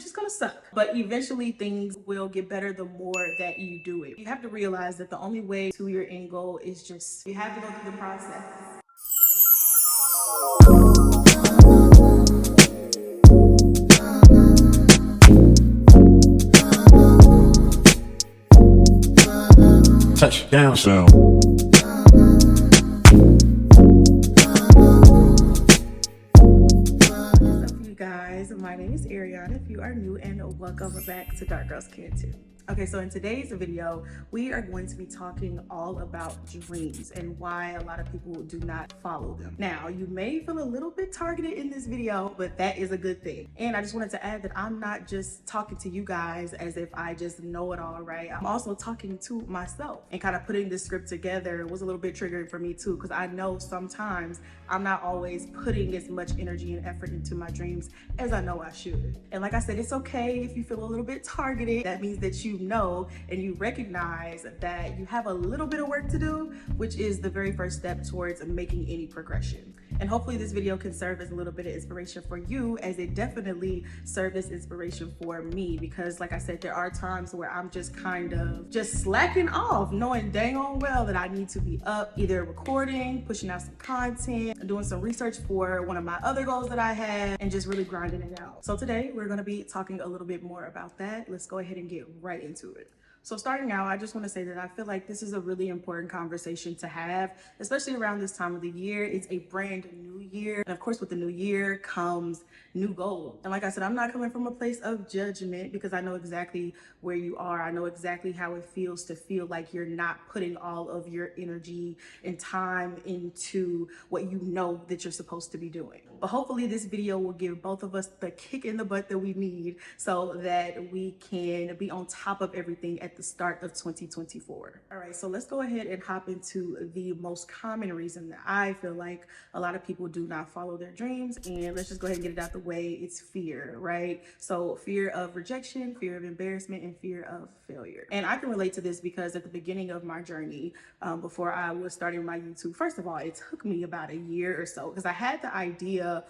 just gonna suck. But eventually things will get better the more that you do it. You have to realize that the only way to your end goal is just, you have to go through the process. Touchdown sound. What's up, you guys? My name is Ariana. If you are new, and welcome back to Dark Girls Can Too. Okay, so in today's video, we are going to be talking all about dreams and why a lot of people do not follow them. Now, you may feel a little bit targeted in this video, but that is a good thing. And I just wanted to add that I'm not just talking to you guys as if I just know it all, right? I'm also talking to myself, and kind of putting this script together was a little bit triggering for me too, because I know sometimes I'm not always putting as much energy and effort into my dreams as I know I should. And like I said, it's okay if you feel a little bit targeted. That means that you know and you recognize that you have a little bit of work to do, which is the very first step towards making any progression. And hopefully this video can serve as a little bit of inspiration for you, as it definitely served as inspiration for me, because like I said, there are times where I'm just kind of just slacking off, knowing dang on well that I need to be up, either recording, pushing out some content, doing some research for one of my other goals that I had, and just really grinding it out. So today we're going to be talking a little bit more about that. Let's go ahead and get right into it. So starting out, I just want to say that I feel like this is a really important conversation to have, especially around this time of the year. It's a brand new year. And of course, with the new year comes new goals. And like I said, I'm not coming from a place of judgment, because I know exactly where you are. I know exactly how it feels to feel like you're not putting all of your energy and time into what you know that you're supposed to be doing. But hopefully this video will give both of us the kick in the butt that we need so that we can be on top of everything at the start of 2024. All right, so let's go ahead and hop into the most common reason that I feel like a lot of people do not follow their dreams. And let's just go ahead and get it out the way. It's fear, right? So fear of rejection, fear of embarrassment, and fear of failure. And I can relate to this because at the beginning of my journey, before I was starting my YouTube, first of all, it took me about a year or so, because I had the idea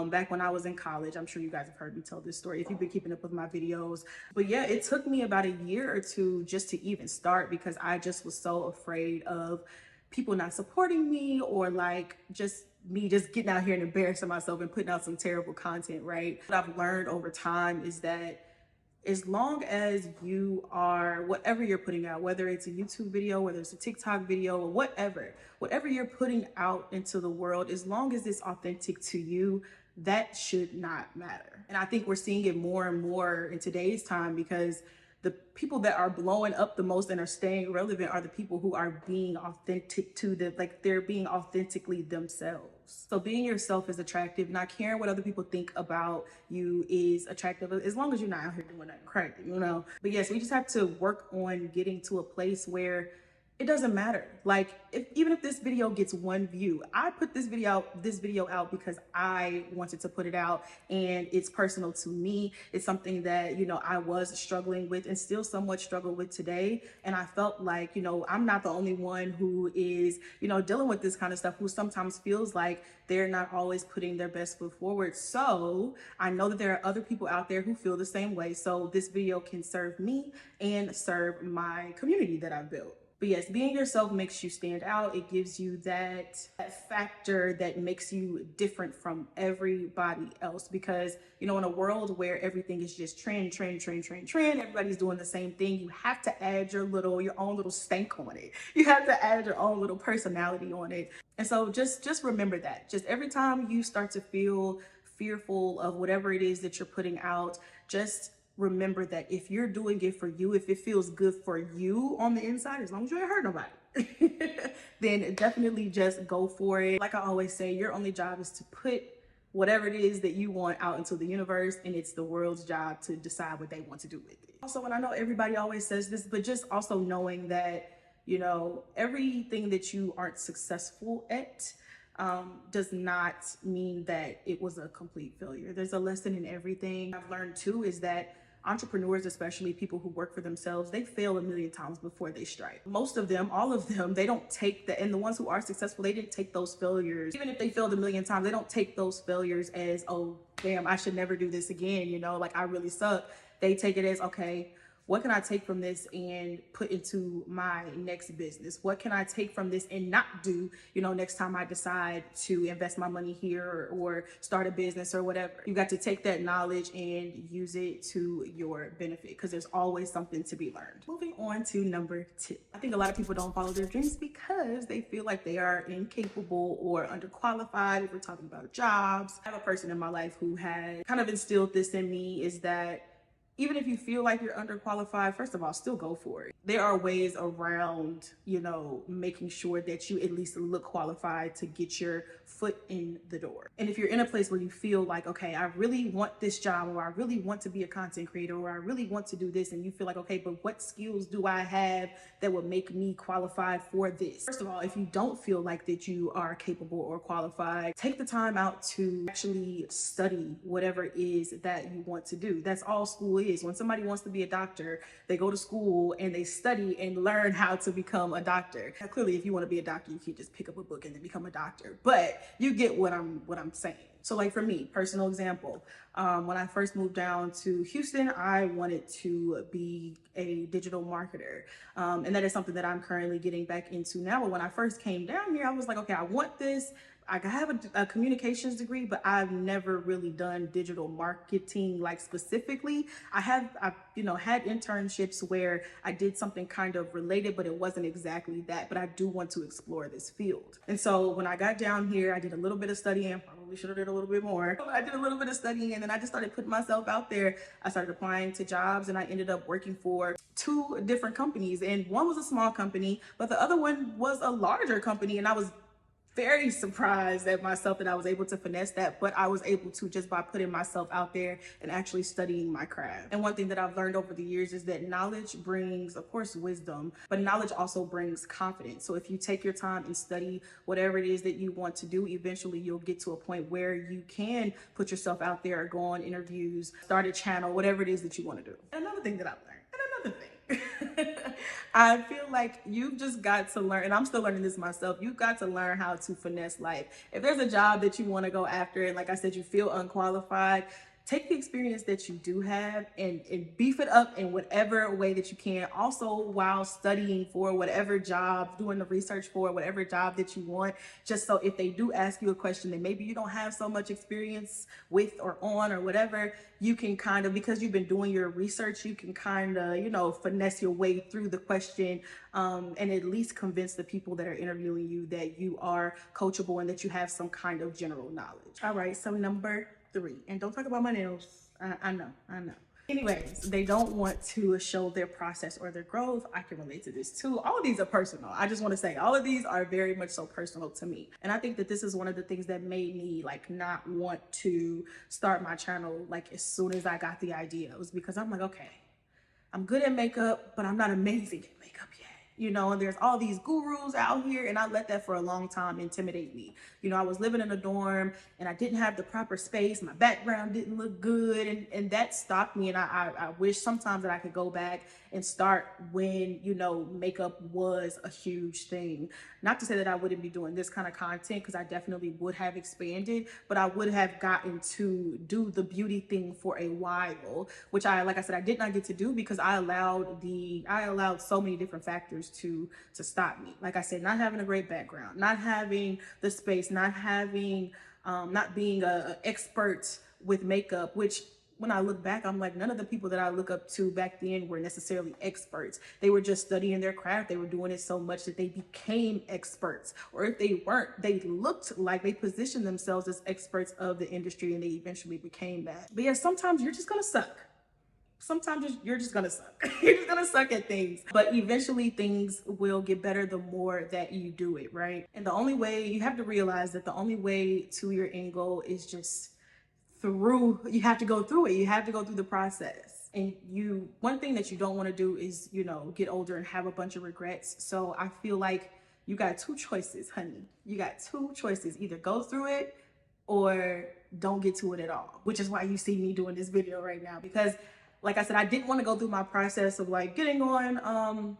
back when I was in college. I'm sure you guys have heard me tell this story if you've been keeping up with my videos. But yeah, it took me about a year or two just to even start, because I just was so afraid of people not supporting me, or like just me just getting out here and embarrassing myself and putting out some terrible content, right? What I've learned over time is that as long as you are, whatever you're putting out, whether it's a YouTube video, whether it's a TikTok video, or whatever you're putting out into the world, as long as it's authentic to you, that should not matter. And I think we're seeing it more and more in today's time, because the people that are blowing up the most and are staying relevant are the people who are being authentic to them, like they're being authentically themselves. So being yourself is attractive. Not caring what other people think about you is attractive, as long as you're not out here doing that crazy, you know? But yes, we just have to work on getting to a place where it doesn't matter. Like, even if this video gets one view, I put this video out because I wanted to put it out, and it's personal to me. It's something that, you know, I was struggling with and still somewhat struggle with today. And I felt like, you know, I'm not the only one who is, you know, dealing with this kind of stuff, who sometimes feels like they're not always putting their best foot forward. So I know that there are other people out there who feel the same way. So this video can serve me and serve my community that I've built. But yes, being yourself makes you stand out. It gives you that factor that makes you different from everybody else. Because, you know, in a world where everything is just trend, everybody's doing the same thing, you have to add your own little stank on it. You have to add your own little personality on it. And so just remember that. Just every time you start to feel fearful of whatever it is that you're putting out, just remember that if you're doing it for you, if it feels good for you on the inside, as long as you ain't hurt nobody, then definitely just go for it. Like I always say, your only job is to put whatever it is that you want out into the universe, and it's the world's job to decide what they want to do with it. Also, and I know everybody always says this, but just also knowing that, you know, everything that you aren't successful at does not mean that it was a complete failure. There's a lesson in everything. I've learned too is that entrepreneurs, especially people who work for themselves, they fail a million times before they strike. Most of them, all of them, they don't take that. And the ones who are successful, they didn't take those failures. Even if they failed a million times, they don't take those failures as, oh, damn, I should never do this again. You know, like I really suck. They take it as, okay, what can I take from this and put into my next business? What can I take from this and not do, you know, next time I decide to invest my money here or start a business or whatever? You got to take that knowledge and use it to your benefit, because there's always something to be learned. Moving on to number 2. I think a lot of people don't follow their dreams because they feel like they are incapable or underqualified. If we're talking about jobs, I have a person in my life who has kind of instilled this in me, is that even if you feel like you're underqualified, first of all, still go for it. There are ways around, you know, making sure that you at least look qualified to get your foot in the door. And if you're in a place where you feel like, okay, I really want this job, or I really want to be a content creator, or I really want to do this, and you feel like, okay, but what skills do I have that would make me qualified for this? First of all, if you don't feel like that you are capable or qualified, take the time out to actually study whatever it is that you want to do. That's all school is. When somebody wants to be a doctor, they go to school and they study and learn how to become a doctor. Now, clearly, if you want to be a doctor, you can't just pick up a book and then become a doctor, but you get what I'm saying. So like for me, personal example, when I first moved down to Houston, I wanted to be a digital marketer. And that is something that I'm currently getting back into now. But when I first came down here, I was like, okay, I want this. I have a communications degree, but I've never really done digital marketing, like specifically. I've you know, had internships where I did something kind of related, but it wasn't exactly that. But I do want to explore this field. And so when I got down here, I did a little bit of studying. Probably should have did a little bit more. I did a little bit of studying, and then I just started putting myself out there. I started applying to jobs, and I ended up working for 2 different companies. And one was a small company, but the other one was a larger company. And I was very surprised at myself that I was able to finesse that, but I was able to just by putting myself out there and actually studying my craft. And one thing that I've learned over the years is that knowledge brings, of course, wisdom, but knowledge also brings confidence. So if you take your time and study whatever it is that you want to do, eventually you'll get to a point where you can put yourself out there, go on interviews, start a channel, whatever it is that you want to do. And another thing that I've learned, and another thing, I feel like you've just got to learn, and I'm still learning this myself, you've got to learn how to finesse life. If there's a job that you want to go after, and like I said, you feel unqualified, take the experience that you do have and beef it up in whatever way that you can. Also, while studying for whatever job, doing the research for whatever job that you want, just so if they do ask you a question that maybe you don't have so much experience with or on or whatever, you can kind of, because you've been doing your research, you can kind of, you know, finesse your way through the question and at least convince the people that are interviewing you that you are coachable and that you have some kind of general knowledge. All right, so number 3, and don't talk about my nails. I know. Anyways, they don't want to show their process or their growth. I can relate to this too. All of these are personal. I just want to say all of these are very much so personal to me. And I think that this is one of the things that made me like not want to start my channel like as soon as I got the idea. It was because I'm like, okay, I'm good at makeup, but I'm not amazing at makeup yet. You know, and there's all these gurus out here, and I let that for a long time intimidate me. You know, I was living in a dorm and I didn't have the proper space. My background didn't look good, and that stopped me. And I wish sometimes that I could go back and start when, you know, makeup was a huge thing. Not to say that I wouldn't be doing this kind of content, because I definitely would have expanded, but I would have gotten to do the beauty thing for a while, which like I said, I did not get to do because I allowed so many different factors to stop me. Like I said, not having a great background, not having the space, not being an expert with makeup, which when I look back, I'm like, none of the people that I look up to back then were necessarily experts. They were just studying their craft. They were doing it so much that they became experts. Or if they weren't, they looked like they positioned themselves as experts of the industry, and they eventually became that. But yeah, sometimes you're just gonna suck. Sometimes you're just gonna suck. You're just gonna suck at things. But eventually things will get better the more that you do it, right? And the only way, you have to realize that the only way to your end goal is just you have to go through it. You have to go through the process. And one thing that you don't want to do is, you know, get older and have a bunch of regrets. So I feel like you got 2 choices, honey. You got 2 choices. Either go through it or don't get to it at all, which is why you see me doing this video right now, because like I said, I didn't want to go through my process of like getting on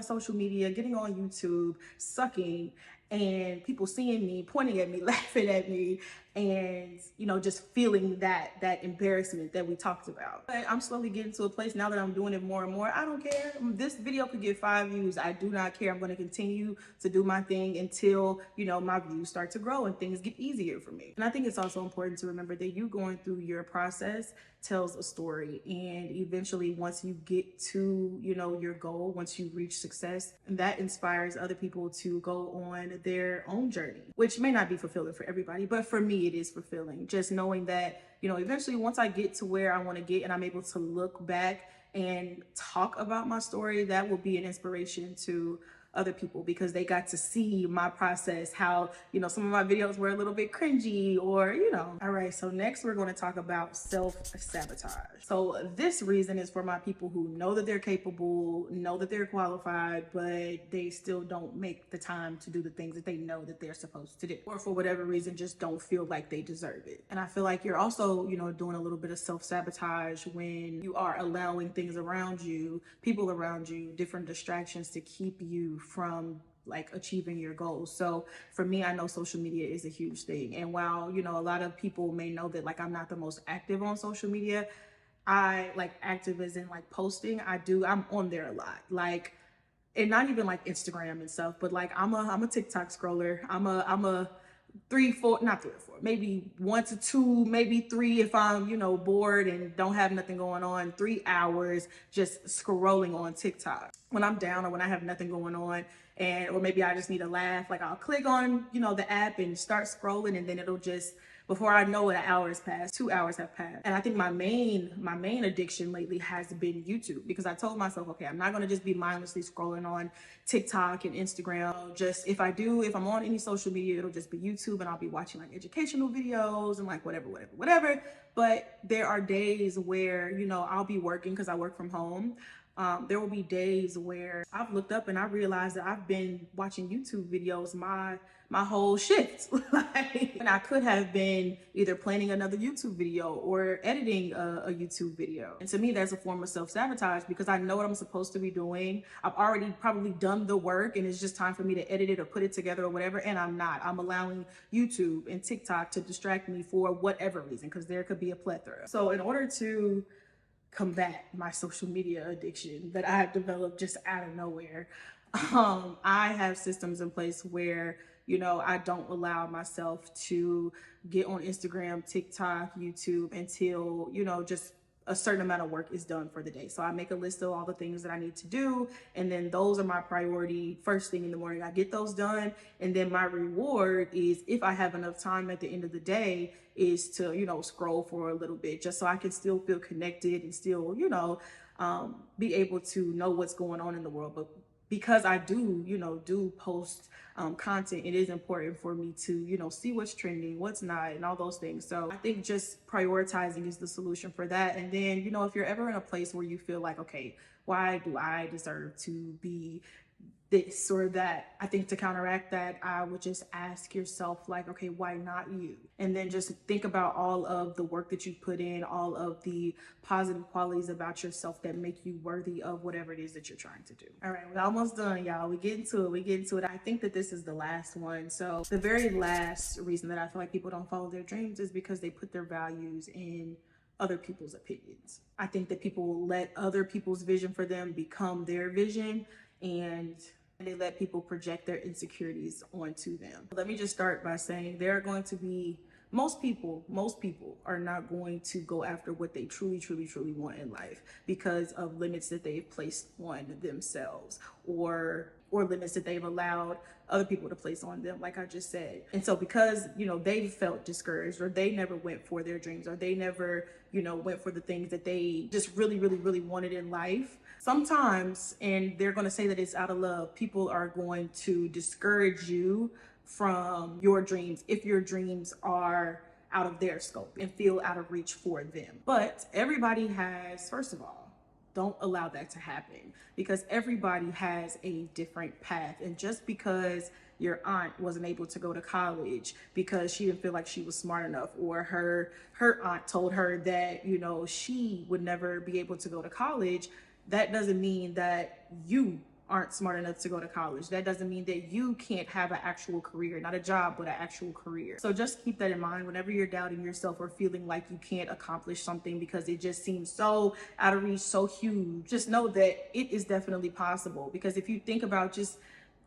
social media, getting on YouTube, sucking, and people seeing me, pointing at me, laughing at me, and just feeling that embarrassment that we talked about. But I'm slowly getting to a place now that I'm doing it more and more. I don't care. This video could get 5 views. I do not care. I'm going to continue to do my thing until my views start to grow and things get easier for me. And I think it's also important to remember that you going through your process tells a story, and eventually once you get to your goal, once you reach success, that inspires other people to go on their own journey, which may not be fulfilling for everybody, but for me it is fulfilling, just knowing that eventually once I get to where I want to get and I'm able to look back and talk about my story, that will be an inspiration to other people, because they got to see my process, how some of my videos were a little bit cringy, or all right, so next we're going to talk about self-sabotage. So this reason is for my people who know that they're capable, know that they're qualified, but they still don't make the time to do the things that they know that they're supposed to do, or for whatever reason just don't feel like they deserve it. And I feel like you're also doing a little bit of self-sabotage when you are allowing things around you, people around you, different distractions to keep you from like achieving your goals. So for me, I know social media is a huge thing. And while, a lot of people may know that like I'm not the most active on social media, I like active as in like posting. I'm on there a lot. Like, and not even like Instagram and stuff, but like I'm a TikTok scroller. I'm a 3, 4, not 3 or 4, maybe 1 to 2, maybe 3 if I'm, bored and don't have nothing going on. 3 hours just scrolling on TikTok. When I'm down or when I have nothing going on, or maybe I just need a laugh, like I'll click on, the app and start scrolling, and then it'll just, before I know it, an hour has passed, 2 hours have passed. And I think my main addiction lately has been YouTube, because I told myself, okay, I'm not going to just be mindlessly scrolling on TikTok and Instagram. Just if I'm on any social media, it'll just be YouTube, and I'll be watching like educational videos and like whatever. But there are days where, I'll be working because I work from home. There will be days where I've looked up and I realized that I've been watching YouTube videos my whole shift. And I could have been either planning another YouTube video or editing a YouTube video. And to me, that's a form of self-sabotage, because I know what I'm supposed to be doing. I've already probably done the work, and it's just time for me to edit it or put it together or whatever. And I'm not. I'm allowing YouTube and TikTok to distract me for whatever reason, because there could be a plethora. So in order to combat my social media addiction that I have developed just out of nowhere, I have systems in place where I don't allow myself to get on Instagram, TikTok, YouTube until just a certain amount of work is done for the day. So I make a list of all the things that I need to do, and then those are my priority first thing in the morning. I get those done, and then my reward is, if I have enough time at the end of the day, is to scroll for a little bit, just so I can still feel connected and still be able to know what's going on in the world. But because I do post content, it is important for me to see what's trending, what's not, and all those things. So I think just prioritizing is the solution for that. And then if you're ever in a place where you feel like, okay, why do I deserve to be this or that, I think to counteract that, I would just ask yourself, like, okay, why not you? And then just think about all of the work that you put in, all of the positive qualities about yourself that make you worthy of whatever it is that you're trying to do. All right, we're almost done, y'all. We get into it. I think that this is the last one. So the very last reason that I feel like people don't follow their dreams is because they put their values in other people's opinions. I think that people will let other people's vision for them become their vision, and they let people project their insecurities onto them. Let me just start by saying there are going to be most people are not going to go after what they truly want in life because of limits that they've placed on themselves, or limits that they've allowed other people to place on them, like I just said. And so because they felt discouraged, or they never went for their dreams, or they never went for the things that they just really wanted in life, sometimes, and they're going to say that it's out of love, people are going to discourage you from your dreams if your dreams are out of their scope and feel out of reach for them. But everybody has, first of all, don't allow that to happen, because everybody has a different path. And just because your aunt wasn't able to go to college because she didn't feel like she was smart enough, or her aunt told her that, you know, she would never be able to go to college. That doesn't mean that you aren't smart enough to go to college. That doesn't mean that you can't have an actual career, not a job, but an actual career. So just keep that in mind whenever you're doubting yourself or feeling like you can't accomplish something because it just seems so out of reach, so huge. Just know that it is definitely possible, because if you think about just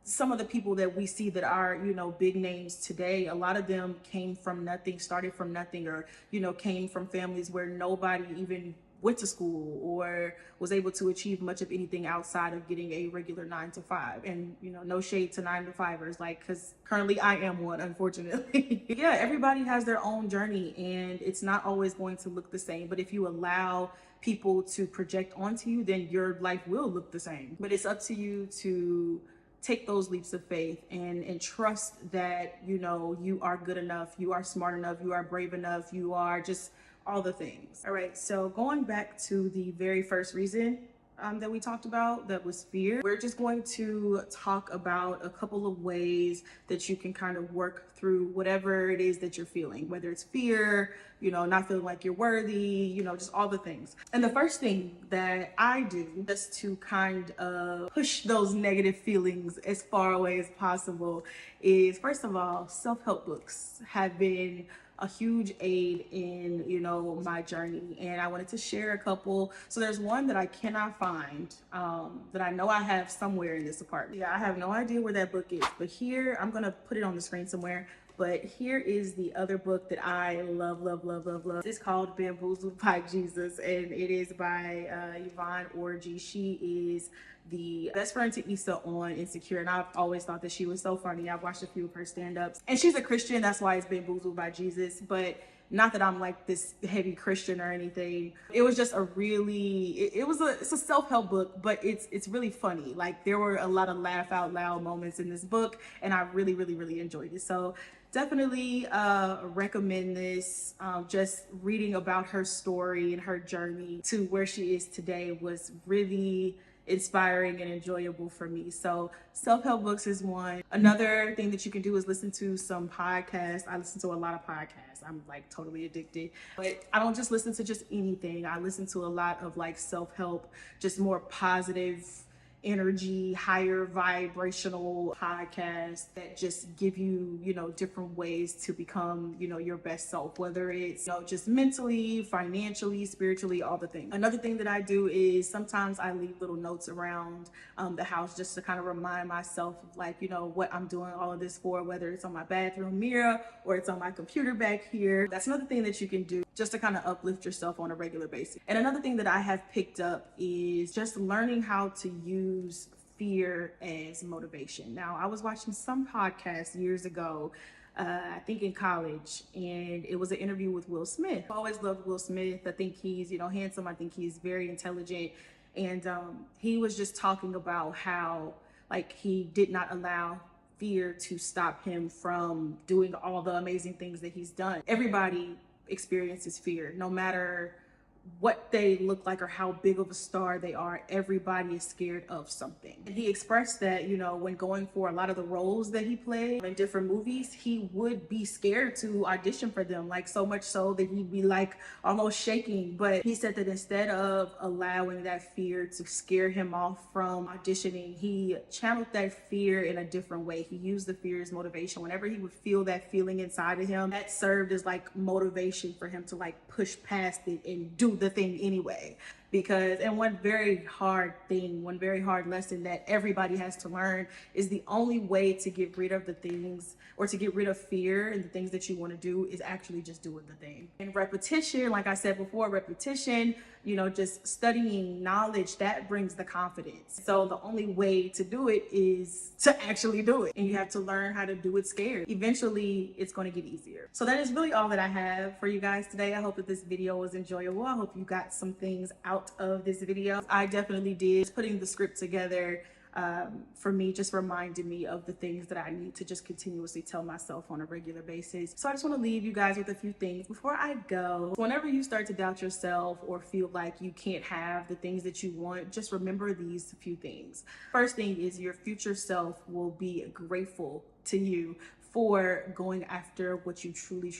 some of the people that we see that are, you know, big names today, a lot of them came from nothing, started from nothing, or, you know, came from families where nobody even went to school or was able to achieve much of anything outside of getting a regular 9 to 5. And, you know, no shade to 9 to 5ers, like, because currently I am one, unfortunately. Yeah, everybody has their own journey and it's not always going to look the same. But if you allow people to project onto you, then your life will look the same. But it's up to you to take those leaps of faith and trust that, you know, you are good enough, you are smart enough, you are brave enough, you are just all the things. All right, so going back to the very first reason that we talked about, that was fear. We're just going to talk about a couple of ways that you can kind of work through whatever it is that you're feeling, whether it's fear, you know, not feeling like you're worthy, you know, just all the things. And the first thing that I do just to kind of push those negative feelings as far away as possible is, first of all, self-help books have been a huge aid in, you know, my journey, and I wanted to share a couple. So there's one that I cannot find, that I know I have somewhere in this apartment. Yeah, I have no idea where that book is, but here, I'm gonna put it on the screen somewhere. But here is the other book that I love, love, love, love, love. It's called Bamboozled by Jesus, and it is by Yvonne Orji. She is the best friend to Issa on Insecure, and I've always thought that she was so funny. I've watched a few of her stand-ups, and she's a Christian, that's why it's Bamboozled by Jesus, but not that I'm like this heavy Christian or anything. It was just a really, it's a self-help book, but it's really funny. Like, there were a lot of laugh out loud moments in this book, and I really, really, really enjoyed it. So definitely recommend this. Just reading about her story and her journey to where she is today was really inspiring and enjoyable for me. So self-help books is one. Another thing that you can do is listen to some podcasts. I listen to a lot of podcasts. I'm like totally addicted, but I don't just listen to just anything. I listen to a lot of like self-help, just more positive energy, higher vibrational podcasts that just give you, you know, different ways to become, you know, your best self, whether it's, you know, just mentally, financially, spiritually, all the things. Another thing that I do is sometimes I leave little notes around the house just to kind of remind myself of, like, you know, what I'm doing all of this for, whether it's on my bathroom mirror or it's on my computer back here. That's another thing that you can do just to kind of uplift yourself on a regular basis. And another thing that I have picked up is just learning how to use fear as motivation. Now, I was watching some podcast years ago, I think in college, and it was an interview with Will Smith. I always loved Will Smith. I think he's, you know, handsome. I think he's very intelligent. And he was just talking about how, like, he did not allow fear to stop him from doing all the amazing things that he's done. Everybody experiences fear, no matter what they look like or how big of a star they are. Everybody is scared of something. And he expressed that, you know, when going for a lot of the roles that he played in different movies, he would be scared to audition for them, like so much so that he'd be like almost shaking. But he said that instead of allowing that fear to scare him off from auditioning, he channeled that fear in a different way. He used the fear as motivation. Whenever he would feel that feeling inside of him, that served as like motivation for him to like push past it and do the thing anyway. Because, and one very hard lesson that everybody has to learn is the only way to get rid of the things, or to get rid of fear and the things that you want to do, is actually just doing the thing. And repetition, like I said before, repetition, you know, just studying knowledge, that brings the confidence. So the only way to do it is to actually do it. And you have to learn how to do it scared. Eventually, it's going to get easier. So that is really all that I have for you guys today. I hope that this video was enjoyable. I hope you got some things out of this video. I definitely did. Putting the script together for me just reminded me of the things that I need to just continuously tell myself on a regular basis. So I just want to leave you guys with a few things before I go. Whenever you start to doubt yourself or feel like you can't have the things that you want, just remember these few things. First thing is, your future self will be grateful to you for going after what you truly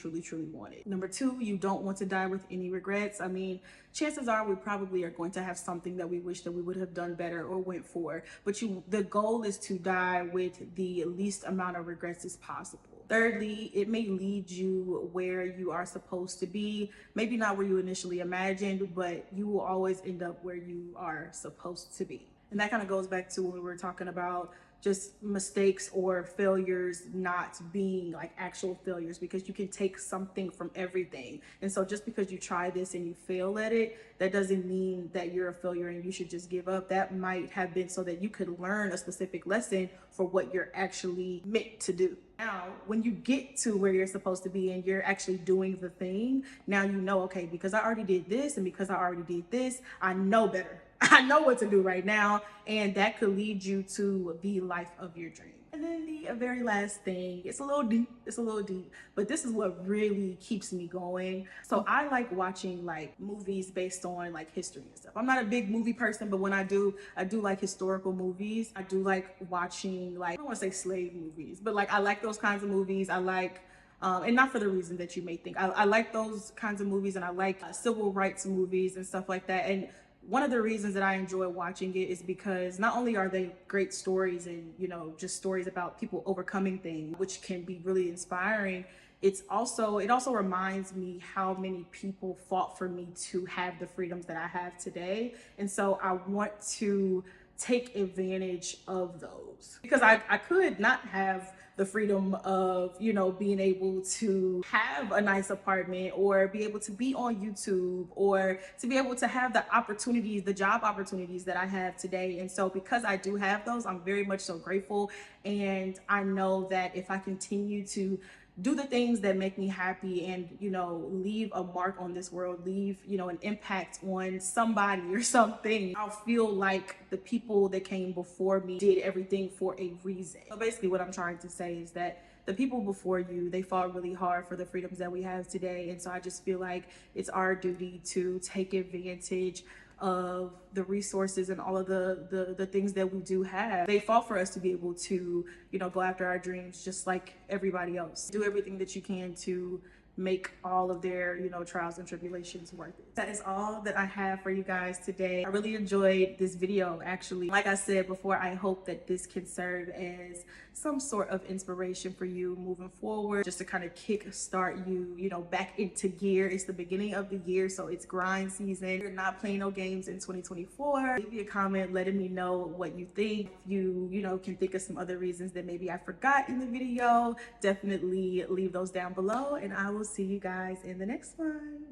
wanted. Number two, you don't want to die with any regrets. I mean, chances are we probably are going to have something that we wish that we would have done better or went for, but the goal is to die with the least amount of regrets as possible. Thirdly, it may lead you where you are supposed to be. Maybe not where you initially imagined, but you will always end up where you are supposed to be. And that kind of goes back to when we were talking about just mistakes or failures not being like actual failures, because you can take something from everything. And so just because you try this and you fail at it, that doesn't mean that you're a failure and you should just give up. That might have been so that you could learn a specific lesson for what you're actually meant to do. Now, when you get to where you're supposed to be and you're actually doing the thing, now you know, okay, because I already did this and because I already did this, I know better. I know what to do right now, and that could lead you to the life of your dream. And then the very last thing, it's a little deep, but this is what really keeps me going. So I like watching like movies based on like history and stuff. I'm not a big movie person, but when I do like historical movies. I do like watching, like, I don't want to say slave movies, but like I like those kinds of movies. I like and not for the reason that you may think. I like those kinds of movies, and I like civil rights movies and stuff like that. And one of the reasons that I enjoy watching it is because not only are they great stories and, you know, just stories about people overcoming things, which can be really inspiring, it also reminds me how many people fought for me to have the freedoms that I have today. And so I want to take advantage of those, because I could not have the freedom of, you know, being able to have a nice apartment or be able to be on YouTube or to be able to have the opportunities, the job opportunities that I have today. And so because I do have those, I'm very much so grateful. And I know that if I continue to do the things that make me happy and, you know, leave a mark on this world, leave, you know, an impact on somebody or something, I'll feel like the people that came before me did everything for a reason. So basically what I'm trying to say is that the people before you, they fought really hard for the freedoms that we have today. And so I just feel like it's our duty to take advantage of the resources and all of the things that we do have. They fought for us to be able to, you know, go after our dreams just like everybody else. Do everything that you can to make all of their, you know, trials and tribulations worth it. That is all that I have for you guys today. I really enjoyed this video, actually. Like I said before, I hope that this can serve as some sort of inspiration for you moving forward, just to kind of kick start you, you know, back into gear. It's the beginning of the year, so it's grind season. You're not playing no games in 2024. Leave me a comment letting me know what you think. If you know, can think of some other reasons that maybe I forgot in the video, definitely leave those down below, and I will see you guys in the next one.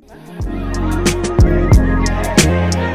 Bye.